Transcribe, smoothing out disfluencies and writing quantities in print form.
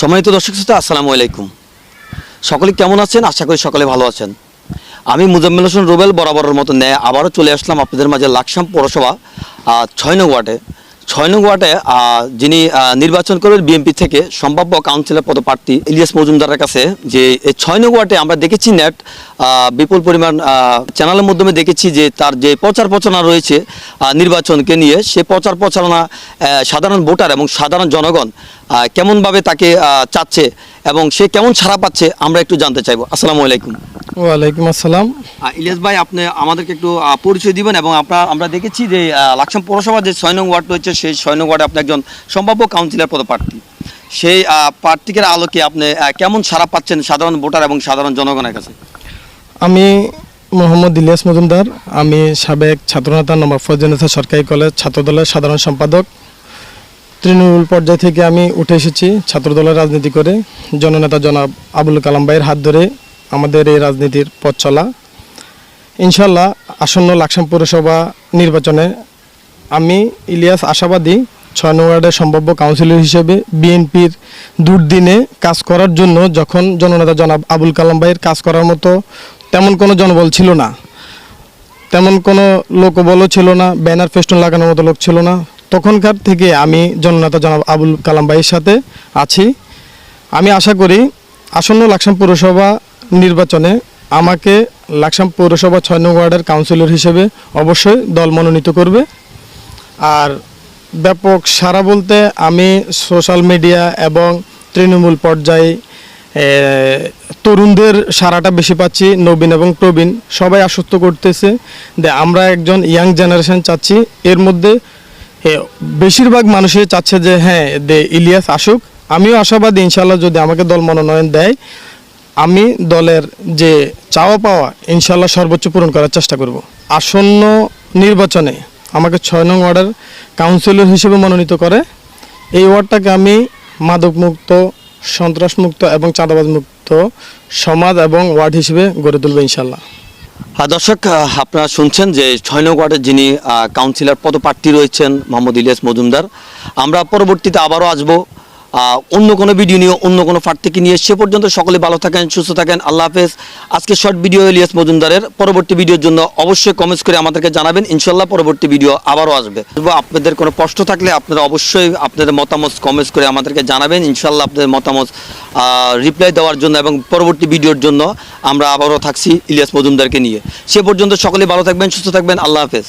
সম্মানিত দর্শক শ্রোতা, আসসালামু আলাইকুম। সকলে কেমন আছেন? আশা করি সকলে ভালো আছেন। আমি মুজাম্মেল হোসেন রুবেল বরাবরের মতো ন্যায় আবারও চলে আসলাম আপনাদের মাঝে লাকসাম পৌরসভা 6 নং ওয়ার্ডে। 6 নং ওয়ার্ডে যিনি নির্বাচন করবেন বিএনপি থেকে সম্ভাব্য কাউন্সিলর পদপ্রার্থী ইলিয়াস মজুমদারের কাছে, যে এই 6 নং ওয়ার্ডে আমরা দেখেছি নেট বিপুল পরিমাণ চ্যানেলের মাধ্যমে দেখেছি যে তার যে প্রচার প্রচারণা রয়েছে নির্বাচনকে নিয়ে, সে প্রচার প্রচারণা সাধারণ ভোটার এবং সাধারণ জনগণ কেমনভাবে তাকে চাচ্ছে এবং সে কেমন ছাড়া পাচ্ছে আমরা একটু জানতে চাইবো। আসসালামু আলাইকুম। ওয়ালাইকুম আসসালাম। ইলিয়াস ভাই, আপনি আমাদেরকে একটু পরিচয় দিবেন এবং আমরা দেখেছি যে লাকসাম পৌরসভা যে 6 নং ওয়ার্ড রয়েছে, সেই 6 নং ওয়ার্ডে আপনি একজন সম্ভাব্য কাউন্সিলর পদপ্রার্থী। সেই প্রার্থীর আলোকে আপনি কেমন ছাড়া পাচ্ছেন সাধারণ ভোটার এবং সাধারণ জনগণের কাছে? আমি মোহাম্মদ ইলিয়াস মজুমদার, আমি সাবেক ছাত্রনেতা নম্বর ফজলেনেসা সরকারি কলেজ ছাত্রদলের সাধারণ সম্পাদক। তৃণমূল পর্যায় থেকে আমি উঠে এসেছি ছাত্রদলের রাজনীতি করে। জননেতা জনাব আবুল কালাম ভাইয়ের হাত ধরে আমাদের এই রাজনীতির পথ চলা। ইনশাল্লাহ আসন্ন লাকসাম পৌরসভা নির্বাচনে আমি ইলিয়াস আশাবাদী 6 নং ওয়ার্ডের সম্ভাব্য কাউন্সিলর হিসেবে বিএনপির দুর্দিনে কাজ করার জন্য। যখন জননেতা জনাব আবুল কালাম ভাইয়ের কাজ করার মতো তেমন কোনো জনবল ছিল না, তেমন কোনো লোকবলও ছিল না, ব্যানার ফেস্টুন লাগানোর মতো লোক ছিল না, তখনকার থেকে আমি জননেতা জনাব আবুল কালাম ভাইয়ের সাথে আছি। আমি আশা করি আসন্ন লাকসাম পৌরসভা নির্বাচনে আমাকে লাকসাম পৌরসভা 6 নং ওয়ার্ডের কাউন্সিলর হিসেবে অবশ্যই দল মনোনীত করবে। আর ব্যাপক সারা বলতে আমি সোশ্যাল মিডিয়া এবং তৃণমূল পর্যায়ে তরুণদের সারাটা বেশি পাচ্ছি। নবীন এবং প্রবীণ সবাই আশ্বস্ত করতেছে যে আমরা একজন ইয়াং জেনারেশন চাচ্ছি। এর মধ্যে বেশিরভাগ মানুষই চাচ্ছে যে হ্যাঁ ইলিয়াস আসুক। আমিও আশাবাদী ইনশাল্লাহ যদি আমাকে দল মনোনয়ন দেয় আমি দলের যে চাওয়া পাওয়া ইনশাল্লাহ সর্বোচ্চ পূরণ করার চেষ্টা করব। আসন্ন নির্বাচনে আমাকে 6 নং ওয়ার্ডের কাউন্সিলর হিসেবে মনোনীত করে এই ওয়ার্ডটাকে আমি মাদকমুক্ত, সন্ত্রাসমুক্ত এবং চাঁদাবাজমুক্ত সমাজ এবং ওয়ার্ড হিসেবে গড়ে তুলবে ইনশাল্লাহ। দর্শক, আপনারা শুনছেন যে 6 নং ওয়ার্ডের যিনি কাউন্সিলর পদপ্রার্থী রয়েছেন মোহাম্মদ ইলিয়াস মজুমদার। আমরা পরবর্তীতে আবারও আসবো অন্য কোনো ভিডিও নিয়ে, অন্য কোনো প্রার্থীকে নিয়ে। সে পর্যন্ত সকলে ভালো থাকেন, সুস্থ থাকেন। আল্লাহ হাফেজ। আজকে শর্ট ভিডিও ইলিয়াস মজুমদারের। পরবর্তী ভিডিওর জন্য অবশ্যই কমেন্টস করে আমাদেরকে জানাবেন। ইনশাল্লাহ পরবর্তী ভিডিও আবারও আসবে। আপনাদের কোনো প্রশ্ন থাকলে আপনারা অবশ্যই আপনাদের মতামত কমেন্টস করে আমাদেরকে জানাবেন। ইনশাল্লাহ আপনাদের মতামত রিপ্লাই দেওয়ার জন্য এবং পরবর্তী ভিডিওর জন্য আমরা আবারও থাকছি ইলিয়াস মজুমদারকে নিয়ে। সে পর্যন্ত সকলে ভালো থাকবেন, সুস্থ থাকবেন। আল্লাহ হাফেজ।